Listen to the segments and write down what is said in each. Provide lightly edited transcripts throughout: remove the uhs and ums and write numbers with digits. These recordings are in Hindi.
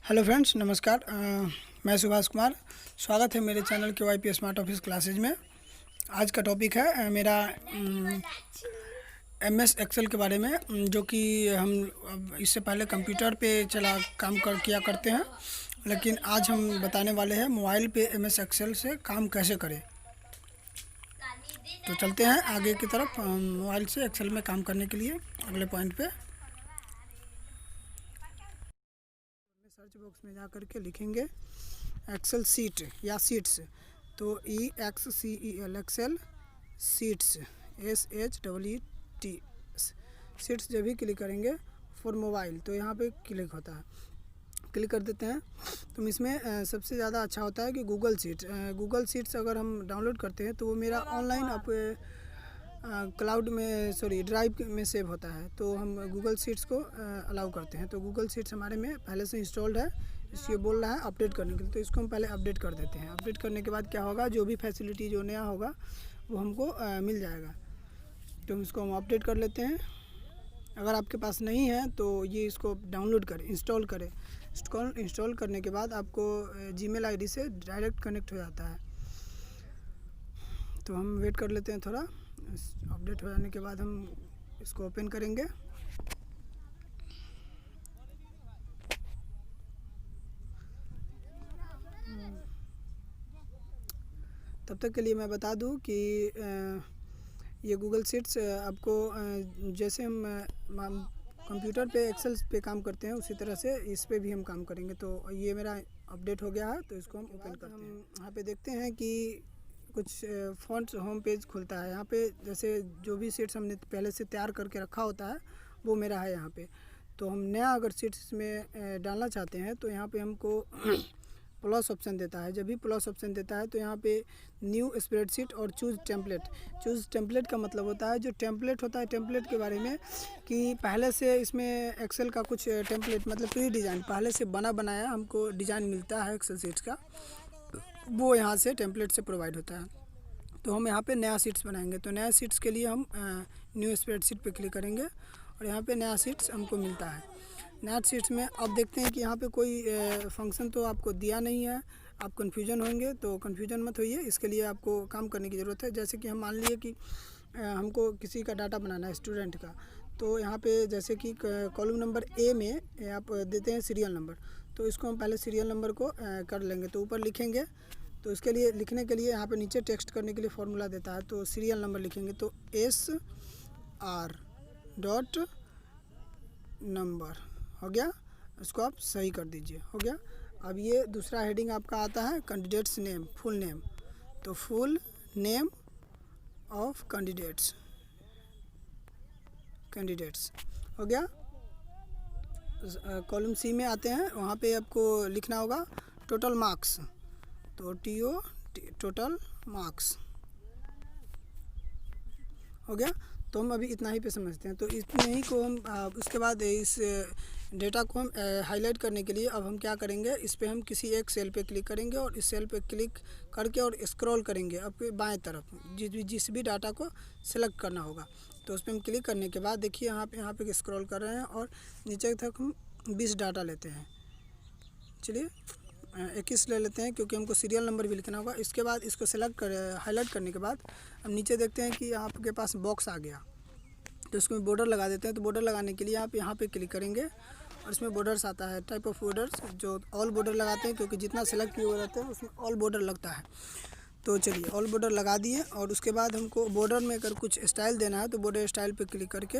हेलो फ्रेंड्स, नमस्कार। मैं सुभाष कुमार। स्वागत है मेरे चैनल के वाईपी स्मार्ट ऑफिस क्लासेज में। आज का टॉपिक है मेरा एमएस एक्सेल के बारे में, जो कि हम इससे पहले कंप्यूटर पे काम किया करते हैं, लेकिन आज हम बताने वाले हैं मोबाइल पे एमएस एक्सेल से काम कैसे करें। तो चलते हैं आगे की तरफ। मोबाइल से एक्सेल में काम करने के लिए अगले पॉइंट पे सर्च बॉक्स में जा कर के लिखेंगे एक्सेल सीट या सीट्स। तो EXCEL Excel sheets SHEET sheets जब भी क्लिक करेंगे फॉर मोबाइल तो यहाँ पे क्लिक होता है, क्लिक कर देते हैं। तो इसमें सबसे ज़्यादा अच्छा होता है कि गूगल सीट्स अगर हम डाउनलोड करते हैं तो वो मेरा ऑनलाइन क्लाउड में ड्राइव में सेव होता है। तो हम गूगल सीट्स को अलाउ करते हैं। तो गूगल सीट्स हमारे में पहले से इंस्टॉल्ड है, इसलिए बोल रहा है अपडेट करने के लिए। तो इसको हम पहले अपडेट कर देते हैं। अपडेट करने के बाद क्या होगा, जो भी फैसिलिटी जो नया होगा वो हमको मिल जाएगा। तो इसको हम अपडेट कर लेते हैं। अगर आपके पास नहीं है तो ये इसको डाउनलोड करें, इंस्टॉल करें। इंस्टॉल करने के बाद आपको जीमेल आईडी से डायरेक्ट कनेक्ट हो जाता है। तो हम वेट कर लेते हैं थोड़ा। अपडेट हो जाने के बाद हम इसको ओपन करेंगे। तब तक के लिए मैं बता दूं कि ये गूगल सीट्स आपको जैसे हम कंप्यूटर पे एक्सेल पे काम करते हैं उसी तरह से इस पे भी हम काम करेंगे। तो ये मेरा अपडेट हो गया है, तो इसको हम ओपन करते हैं। यहाँ पे देखते हैं कि कुछ फ़ॉन्ट्स होम पेज खुलता है। यहाँ पे जैसे जो भी सीट्स हमने पहले से तैयार करके रखा होता है वो मेरा है यहाँ पे। तो हम नया अगर सीट्स में डालना चाहते हैं तो यहाँ पे हमको प्लस ऑप्शन देता है। जब भी प्लस ऑप्शन देता है तो यहाँ पे न्यू स्प्रेडशीट और चूज़ टेम्पलेट का मतलब होता है, जो टेम्पलेट होता है टेम्पलेट के बारे में कि पहले से इसमें एक्सेल का कुछ टेम्पलेट मतलब प्री डिज़ाइन पहले से बनाया हमको डिज़ाइन मिलता है एक्सेल सीट्स का, वो यहाँ से टेम्पलेट से प्रोवाइड होता है। तो हम यहाँ पे नया सीट्स बनाएंगे। तो नया सीट्स के लिए हम न्यू स्प्रेडशीट पे क्लिक करेंगे और यहाँ पे नया सीट्स हमको मिलता है। नया सीट्स में अब देखते हैं कि यहाँ पे कोई फंक्शन तो आपको दिया नहीं है, आप कन्फ्यूजन होंगे। तो कन्फ्यूजन मत होइए, इसके लिए आपको काम करने की ज़रूरत है। जैसे कि हम मान लिए कि हमको किसी का डाटा बनाना है स्टूडेंट का, तो यहाँ पे जैसे कि कॉलम नंबर ए में आप देते हैं सीरियल नंबर। तो इसको हम पहले सीरियल नंबर को कर लेंगे। तो ऊपर लिखेंगे, तो इसके लिए लिखने के लिए यहाँ पे नीचे टेक्स्ट करने के लिए फॉर्मूला देता है। तो सीरियल नंबर लिखेंगे तो SR डॉट नंबर हो गया। इसको आप सही कर दीजिए, हो गया। अब ये दूसरा हेडिंग आपका आता है कैंडिडेट्स नेम, फुल नेम। तो फुल नेम ऑफ कैंडिडेट्स हो गया। कॉलम सी में आते हैं, वहाँ पे आपको लिखना होगा टोटल मार्क्स। तो टोटल मार्क्स हो गया। तो हम अभी इतना ही पे समझते हैं। तो इतने ही को हम उसके बाद इस डेटा को हम हाईलाइट करने के लिए अब हम क्या करेंगे, इस पे हम किसी एक सेल पे क्लिक करेंगे और इस सेल पे क्लिक करके और स्क्रॉल करेंगे आपके बाएं तरफ जिस भी डाटा को सेलेक्ट करना होगा। तो उस पर हम क्लिक करने के बाद देखिए यहाँ पे स्क्रॉल कर रहे हैं और नीचे तक हम 20 डाटा लेते हैं। चलिए 21 ले लेते हैं क्योंकि हमको सीरियल नंबर भी लिखना होगा। इसके बाद इसको सेलेक्ट हाईलाइट करने के बाद हम नीचे देखते हैं कि आपके पास बॉक्स आ गया। तो इसमें बॉर्डर लगा देते हैं। तो बॉर्डर लगाने के लिए आप यहाँ पे क्लिक करेंगे और इसमें बॉर्डर्स आता है, टाइप ऑफ बॉर्डर्स, जो ऑल बॉर्डर लगाते हैं क्योंकि जितना सेलेक्ट किए हुए रहते हैं उसमें ऑल बॉर्डर लगता है। तो चलिए ऑल बॉर्डर लगा दिए और उसके बाद हमको बॉर्डर में अगर कुछ स्टाइल देना है तो बॉर्डर स्टाइल पे क्लिक करके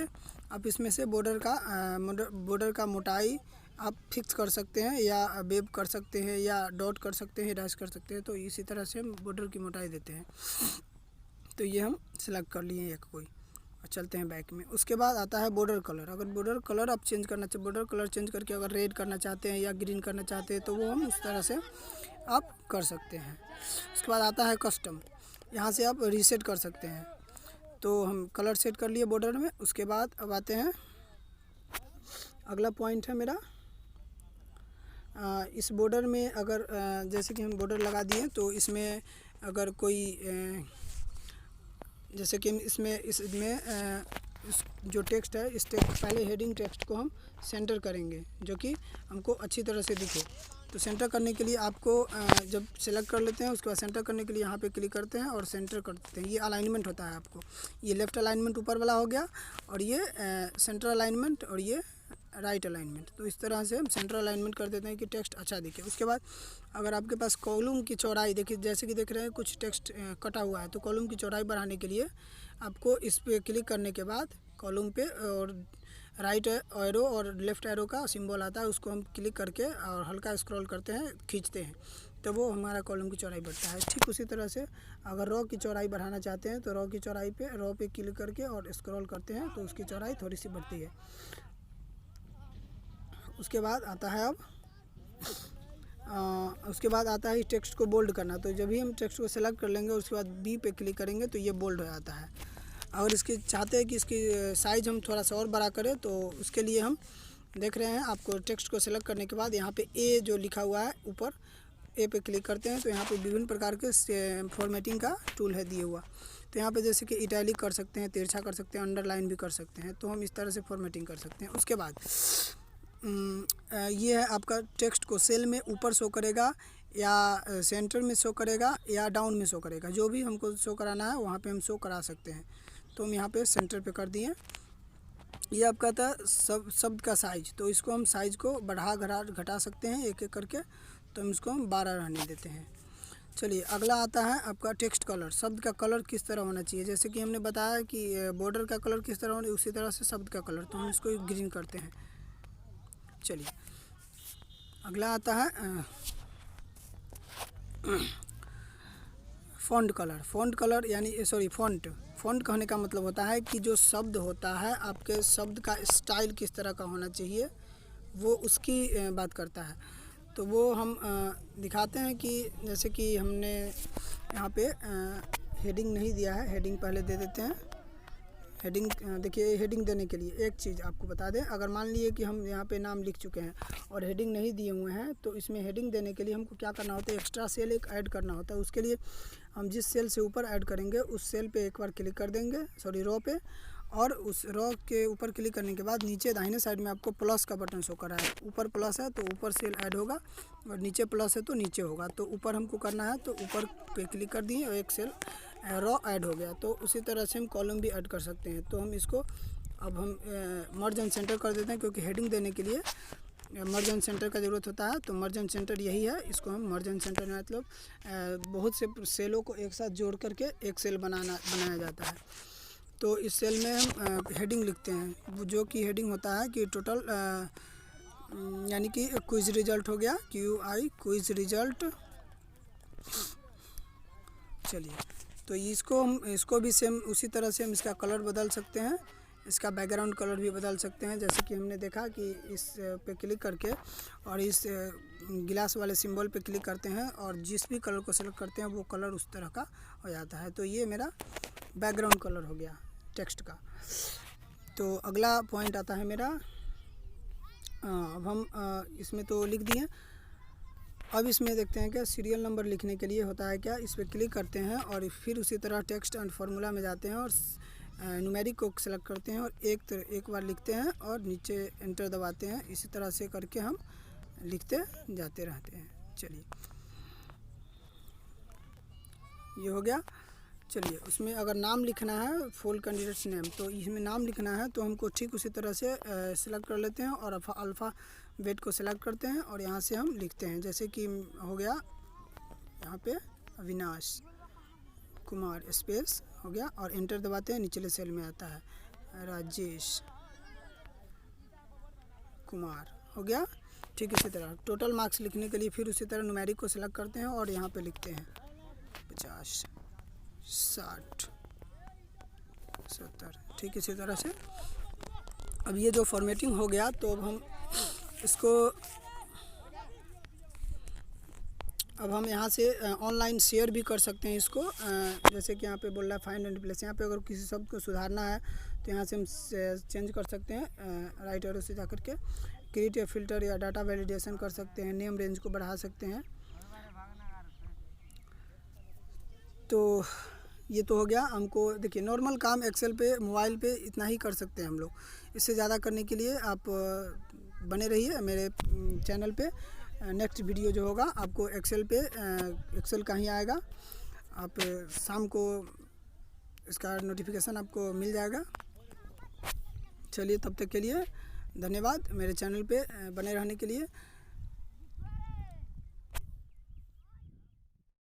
आप इसमें से बॉर्डर का मोटाई आप फिक्स कर सकते हैं या वेब कर सकते हैं या डॉट कर सकते हैं, डैश कर सकते हैं। तो इसी तरह से हम बॉर्डर की मोटाई देते हैं। तो ये हम सेलेक्ट कर लिए एक कोई और चलते हैं बैक में। उसके बाद आता है बॉर्डर कलर। अगर बॉर्डर कलर आप चेंज करना चाहिए, बॉर्डर कलर चेंज करके अगर रेड करना चाहते हैं या ग्रीन करना चाहते हैं तो वो हम उस तरह से आप कर सकते हैं। उसके बाद आता है कस्टम, यहाँ से आप रीसेट कर सकते हैं। तो हम कलर सेट कर लिए बॉर्डर में। उसके बाद अब आते हैं अगला पॉइंट है मेरा इस बॉर्डर में अगर जैसे कि हम बॉर्डर लगा दिए तो इसमें अगर कोई जैसे कि इसमें इस जो टेक्स्ट है इस टेक्स्ट पहले हेडिंग टेक्स्ट को हम सेंटर करेंगे जो कि हमको अच्छी तरह से दिखे। तो सेंटर करने के लिए आपको जब सेलेक्ट कर लेते हैं उसके बाद सेंटर करने के लिए यहाँ पे क्लिक करते हैं और सेंटर करते हैं। ये अलाइनमेंट होता है आपको, ये लेफ़्ट अलाइनमेंट ऊपर वाला हो गया और ये सेंटर अलाइनमेंट और ये राइट अलाइनमेंट। तो इस तरह से हम सेंटर अलाइनमेंट कर देते हैं कि टेक्स्ट अच्छा दिखे। उसके बाद अगर आपके पास कॉलम की चौड़ाई देखिए, जैसे कि देख रहे हैं कुछ टेक्स्ट कटा हुआ है, तो कॉलम की चौड़ाई बढ़ाने के लिए आपको इस पर क्लिक करने के बाद कॉलम पे और राइट एरो और लेफ़्ट एरो का सिंबल आता है, उसको हम क्लिक करके और हल्का स्क्रॉल करते हैं, खींचते हैं, तो वो हमारा कॉलम की चौड़ाई बढ़ता है। ठीक उसी तरह से अगर रो की चौड़ाई बढ़ाना चाहते हैं तो रो की चौड़ाई पे रो पे क्लिक करके और स्क्रॉल करते हैं तो उसकी चौड़ाई थोड़ी सी बढ़ती है। उसके बाद आता है उसके बाद आता है इस टेक्स्ट को बोल्ड करना। तो जब भी हम टेक्स्ट को सेलेक्ट कर लेंगे उसके बाद बी पे क्लिक करेंगे तो ये बोल्ड हो जाता है। अगर इसकी चाहते हैं कि इसकी साइज़ हम थोड़ा सा और बड़ा करें तो उसके लिए हम देख रहे हैं आपको टेक्स्ट को सेलेक्ट करने के बाद यहाँ पे ए जो लिखा हुआ है ऊपर ए पे क्लिक करते हैं तो यहाँ पे विभिन्न प्रकार के फॉर्मेटिंग का टूल है दिया हुआ। तो यहाँ पे जैसे कि इटैलिक कर सकते हैं, तिरछा कर सकते हैं, अंडरलाइन भी कर सकते हैं, तो हम इस तरह से फॉर्मेटिंग कर सकते हैं। उसके बाद ये है आपका टेक्स्ट को सेल में ऊपर शो करेगा या सेंटर में शो करेगा या डाउन में शो करेगा, जो भी हमको शो कराना है वहाँ पे हम शो करा सकते हैं। तो हम यहाँ पे सेंटर पे कर दिए। ये आपका था शब्द का साइज, तो इसको हम साइज़ को बढ़ा घटा सकते हैं एक एक करके, तो हम इसको हम 12 रहने देते हैं। चलिए अगला आता है आपका टेक्स्ट कलर। शब्द का कलर किस तरह होना चाहिए, जैसे कि हमने बताया कि बॉर्डर का कलर किस तरह होना, उसी तरह से शब्द का कलर, तो हम इसको ग्रीन करते हैं। चलिए अगला आता है फ़ॉन्ट कलर। फ़ॉन्ट कलर यानी फ़ॉन्ट कहने का मतलब होता है कि जो शब्द होता है आपके शब्द का स्टाइल किस तरह का होना चाहिए, वो उसकी बात करता है। तो वो हम दिखाते हैं कि जैसे कि हमने यहाँ पे हेडिंग नहीं दिया है, हेडिंग पहले दे देते हैं। हेडिंग देखिए, हेडिंग देने के लिए एक चीज़ आपको बता दें, अगर मान लिए कि हम यहाँ पे नाम लिख चुके हैं और हेडिंग नहीं दिए हुए हैं तो इसमें हेडिंग देने के लिए हमको क्या करना होता है, एक्स्ट्रा सेल एक ऐड करना होता है। उसके लिए हम जिस सेल से ऊपर ऐड करेंगे उस सेल पे एक बार क्लिक कर देंगे, रो पे, और उस रो के ऊपर क्लिक करने के बाद नीचे दाहिने साइड में आपको प्लस का बटन शो कर रहा है। ऊपर प्लस है तो ऊपर सेल ऐड होगा और नीचे प्लस है तो नीचे होगा। तो ऊपर हमको करना है तो ऊपर पे क्लिक कर दिए और एक सेल रो ऐड हो गया। तो उसी तरह से हम कॉलम भी ऐड कर सकते हैं। तो हम इसको अब हम मर्ज एंड सेंटर कर देते हैं, क्योंकि हेडिंग देने के लिए मर्ज एंड सेंटर का ज़रूरत होता है। तो मर्ज एंड सेंटर यही है, इसको हम मर्ज एंड सेंटर मतलब बहुत से सेलों को एक साथ जोड़ करके एक सेल बनाया जाता है। तो इस सेल में हम हेडिंग लिखते हैं, जो कि हेडिंग होता है कि टोटल यानी कि क्विज रिजल्ट हो गया, QI क्विज रिजल्ट। चलिए तो इसको भी सेम उसी तरह से हम इसका कलर बदल सकते हैं, इसका बैकग्राउंड कलर भी बदल सकते हैं। जैसे कि हमने देखा कि इस पे क्लिक करके और इस गिलास वाले सिंबल पे क्लिक करते हैं और जिस भी कलर को सेलेक्ट करते हैं वो कलर उस तरह का हो जाता है। तो ये मेरा बैकग्राउंड कलर हो गया टेक्स्ट का। तो अगला पॉइंट आता है मेरा, अब हम इसमें तो लिख दिए, अब इसमें देखते हैं क्या सीरियल नंबर लिखने के लिए होता है क्या। इस पर क्लिक करते हैं और फिर उसी तरह टेक्स्ट एंड फार्मूला में जाते हैं और न्यूमेरिक को सेलेक्ट करते हैं और एक बार लिखते हैं और नीचे एंटर दबाते हैं। इसी तरह से करके हम लिखते जाते रहते हैं। चलिए ये हो गया। चलिए उसमें अगर नाम लिखना है, फुल कैंडिडेट्स नेम, तो इसमें नाम लिखना है तो हमको ठीक उसी तरह से सेलेक्ट कर लेते हैं और अल्फ़ाबेट को सेलेक्ट करते हैं और यहाँ से हम लिखते हैं। जैसे कि हो गया यहाँ पे अविनाश कुमार स्पेस हो गया और एंटर दबाते हैं, निचले सेल में आता है राजेश कुमार हो गया। ठीक इसी तरह टोटल मार्क्स लिखने के लिए फिर उसी तरह न्यूमेरिक को सेलेक्ट करते हैं और यहाँ पे लिखते हैं 50 60 70। ठीक इसी तरह से अब ये जो फॉर्मेटिंग हो गया तो अब हम यहाँ से ऑनलाइन शेयर भी कर सकते हैं इसको। जैसे कि यहाँ पे बोल रहा है फाइंड एंड रिप्लेस, यहाँ पे अगर किसी शब्द को सुधारना है तो यहाँ से हम चेंज कर सकते हैं राइट एरो से जाकर के, क्रिएट या फिल्टर या डाटा वैलिडेशन कर सकते हैं, नेम रेंज को बढ़ा सकते हैं। तो ये तो हो गया हमको। देखिए नॉर्मल काम एक्सेल पे मोबाइल पे इतना ही कर सकते हैं हम लोग। इससे ज़्यादा करने के लिए आप बने रहिए मेरे चैनल पे। नेक्स्ट वीडियो जो होगा आपको एक्सेल पे एक्सेल का ही आएगा। आप शाम को इसका नोटिफिकेशन आपको मिल जाएगा। चलिए तब तक के लिए धन्यवाद मेरे चैनल पे बने रहने के लिए।